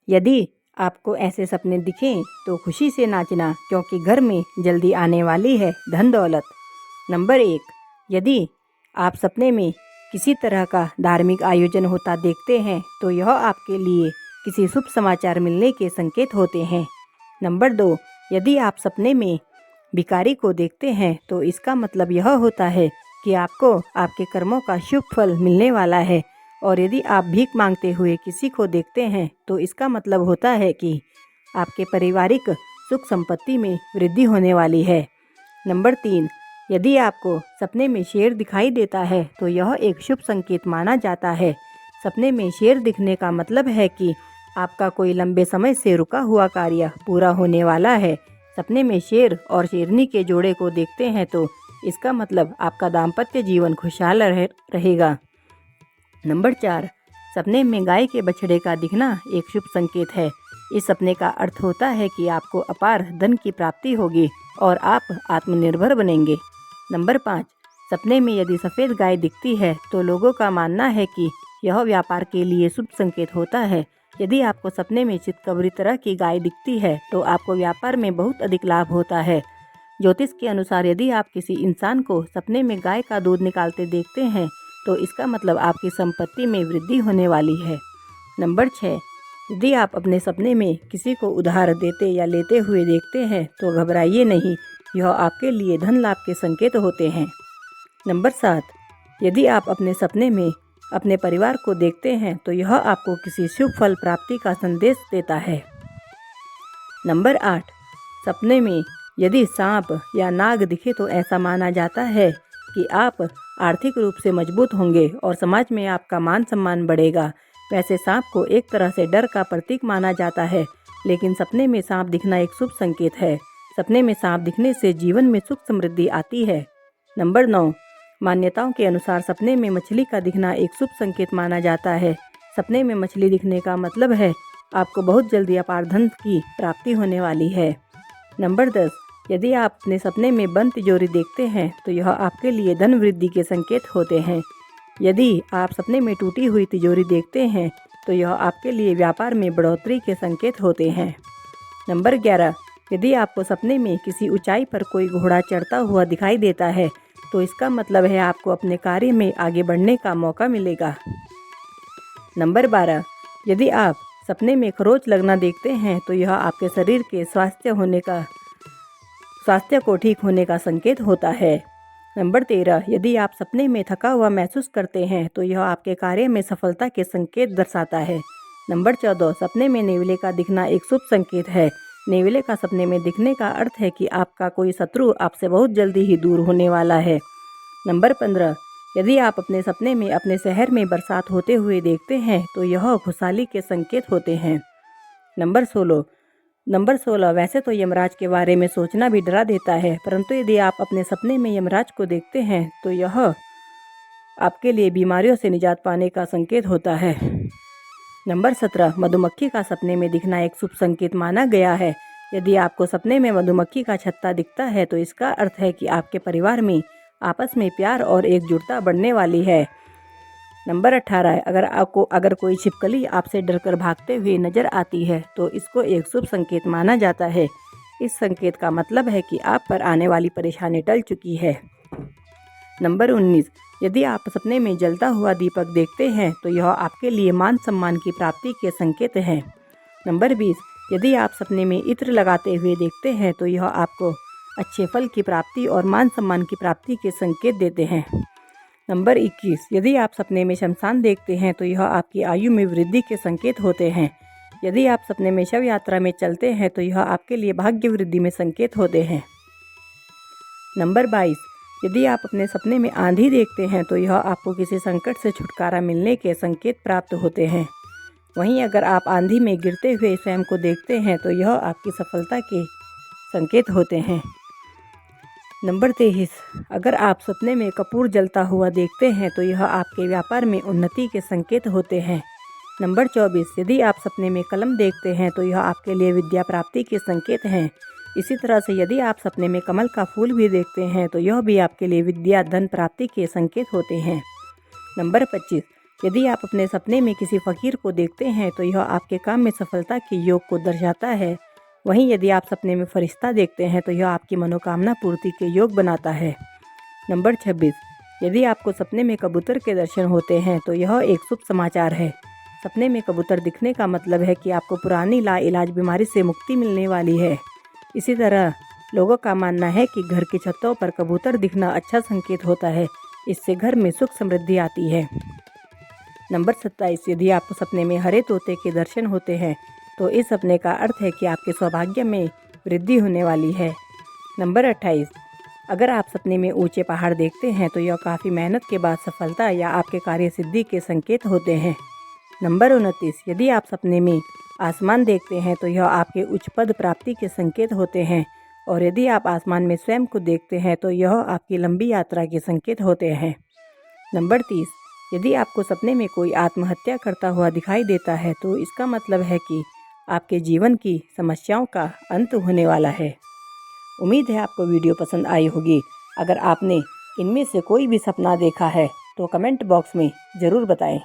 यदि आपको ऐसे सपने दिखें तो खुशी से नाचना, क्योंकि घर में जल्दी आने वाली है धन दौलत। नंबर 1, यदि आप सपने में किसी तरह का धार्मिक आयोजन होता देखते हैं तो यह आपके लिए किसी शुभ समाचार मिलने के संकेत होते हैं। नंबर 2, यदि आप सपने में भिखारी को देखते हैं तो इसका मतलब यह होता है कि आपको आपके कर्मों का शुभ फल मिलने वाला है। और यदि आप भीख मांगते हुए किसी को देखते हैं तो इसका मतलब होता है कि आपके पारिवारिक सुख संपत्ति में वृद्धि होने वाली है। नंबर 3, यदि आपको सपने में शेर दिखाई देता है तो यह एक शुभ संकेत माना जाता है। सपने में शेर दिखने का मतलब है कि आपका कोई लंबे समय से रुका हुआ कार्य पूरा होने वाला है। सपने में शेर और शेरनी के जोड़े को देखते हैं तो इसका मतलब आपका दाम्पत्य जीवन खुशहाल रहेगा। नंबर 4, सपने में गाय के बछड़े का दिखना एक शुभ संकेत है। इस सपने का अर्थ होता है कि आपको अपार धन की प्राप्ति होगी और आप आत्मनिर्भर बनेंगे। नंबर 5, सपने में यदि सफ़ेद गाय दिखती है तो लोगों का मानना है कि यह व्यापार के लिए शुभ संकेत होता है। यदि आपको सपने में चितकबरी तरह की गाय दिखती है तो आपको व्यापार में बहुत अधिक लाभ होता है। ज्योतिष के अनुसार यदि आप किसी इंसान को सपने में गाय का दूध निकालते देखते हैं तो इसका मतलब आपकी संपत्ति में वृद्धि होने वाली है। नंबर 6, यदि आप अपने सपने में किसी को उधार देते या लेते हुए देखते हैं तो घबराइए नहीं, यह आपके लिए धन लाभ के संकेत होते हैं। नंबर 7, यदि आप अपने सपने में अपने परिवार को देखते हैं तो यह आपको किसी शुभ फल प्राप्ति का संदेश देता है। नंबर 8, सपने में यदि सांप या नाग दिखे तो ऐसा माना जाता है कि आप आर्थिक रूप से मजबूत होंगे और समाज में आपका मान सम्मान बढ़ेगा। वैसे सांप को एक तरह से डर का प्रतीक माना जाता है, लेकिन सपने में सांप दिखना एक शुभ संकेत है। सपने में सांप दिखने से जीवन में सुख समृद्धि आती है। नंबर 9, मान्यताओं के अनुसार सपने में मछली का दिखना एक शुभ संकेत माना जाता है। सपने में मछली दिखने का मतलब है आपको बहुत जल्दी अपार धन की प्राप्ति होने वाली है। नंबर 10, यदि आप अपने सपने में बंद तिजोरी देखते हैं तो यह आपके लिए धन वृद्धि के संकेत होते हैं। यदि आप सपने में टूटी हुई तिजोरी देखते हैं तो यह आपके लिए व्यापार में बढ़ोतरी के संकेत होते हैं। नंबर 11, यदि आपको सपने में किसी ऊंचाई पर कोई घोड़ा चढ़ता हुआ दिखाई देता है तो इसका मतलब है आपको अपने कार्य में आगे बढ़ने का मौका मिलेगा। नंबर 12, यदि आप सपने में खरोच लगना देखते हैं तो यह आपके शरीर के स्वास्थ्य को ठीक होने का संकेत होता है। नंबर 13, यदि आप सपने में थका हुआ महसूस करते हैं तो यह आपके कार्य में सफलता के संकेत दर्शाता है। नंबर 14, सपने में नेवले का दिखना एक शुभ संकेत है। नेवले का सपने में दिखने का अर्थ है कि आपका कोई शत्रु आपसे बहुत जल्दी ही दूर होने वाला है। नंबर 15, यदि आप अपने सपने में अपने शहर में बरसात होते हुए देखते हैं तो यह खुशहाली के संकेत होते हैं। नंबर 16, वैसे तो यमराज के बारे में सोचना भी डरा देता है, परंतु यदि आप अपने सपने में यमराज को देखते हैं तो यह आपके लिए बीमारियों से निजात पाने का संकेत होता है। नंबर 17, मधुमक्खी का सपने में दिखना एक शुभ संकेत माना गया है। यदि आपको सपने में मधुमक्खी का छत्ता दिखता है तो इसका अर्थ है कि आपके परिवार में आपस में प्यार और एकजुटता बढ़ने वाली है। नंबर 18, अगर कोई छिपकली आपसे डरकर भागते हुए नजर आती है तो इसको एक शुभ संकेत माना जाता है। इस संकेत का मतलब है कि आप पर आने वाली परेशानी टल चुकी है। नंबर 19, यदि आप सपने में जलता हुआ दीपक देखते हैं तो यह आपके लिए मान सम्मान की प्राप्ति के संकेत हैं। नंबर 20, यदि आप सपने में इत्र लगाते हुए देखते हैं तो यह आपको अच्छे फल की प्राप्ति और मान सम्मान की प्राप्ति के संकेत देते हैं। नंबर 21, यदि आप सपने में शमशान देखते हैं तो यह आपकी आयु में वृद्धि के संकेत होते हैं। यदि आप सपने में शव यात्रा में चलते हैं तो यह आपके लिए भाग्य वृद्धि में संकेत होते हैं। नंबर 22, यदि आप अपने सपने में आंधी देखते हैं तो यह आपको किसी संकट से छुटकारा मिलने के संकेत प्राप्त होते हैं। वहीं अगर आप आंधी में गिरते हुए स्वयं को देखते हैं तो यह आपकी सफलता के संकेत होते हैं। नंबर 23, अगर आप सपने में कपूर जलता हुआ देखते हैं तो यह आपके व्यापार में उन्नति के संकेत होते हैं। नंबर 24, यदि आप सपने में कलम देखते हैं तो यह आपके लिए विद्या प्राप्ति के संकेत हैं। इसी तरह से यदि आप सपने में कमल का फूल भी देखते हैं तो यह भी आपके लिए विद्या धन प्राप्ति के संकेत होते हैं। नंबर 25, यदि आप अपने सपने में किसी फ़कीर को देखते हैं तो यह आपके काम में सफलता के योग को दर्शाता है। वहीं यदि आप सपने में फरिश्ता देखते हैं तो यह आपकी मनोकामना पूर्ति के योग बनाता है। नंबर 26, यदि आपको सपने में कबूतर के दर्शन होते हैं तो यह एक शुभ समाचार है। सपने में कबूतर दिखने का मतलब है कि आपको पुरानी लाइलाज बीमारी से मुक्ति मिलने वाली है। इसी तरह लोगों का मानना है कि घर की छतों पर कबूतर दिखना अच्छा संकेत होता है। इससे घर में सुख समृद्धि आती है। नंबर 27, यदि आपको सपने में हरे तोते के दर्शन होते हैं तो इस सपने का अर्थ है कि आपके सौभाग्य में वृद्धि होने वाली है। नंबर 28, अगर आप सपने में ऊंचे पहाड़ देखते हैं तो यह काफ़ी मेहनत के बाद सफलता या आपके कार्य सिद्धि के संकेत होते हैं। नंबर 29, यदि आप सपने में आसमान देखते हैं तो यह आपके उच्च पद प्राप्ति के संकेत होते हैं। और यदि आप आसमान में स्वयं को देखते हैं तो यह आपकी लंबी यात्रा के संकेत होते हैं। नंबर 30, यदि आपको सपने में कोई आत्महत्या करता हुआ दिखाई देता है तो इसका मतलब है कि आपके जीवन की समस्याओं का अंत होने वाला है। उम्मीद है आपको वीडियो पसंद आई होगी। अगर आपने इनमें से कोई भी सपना देखा है तो कमेंट बॉक्स में ज़रूर बताएं।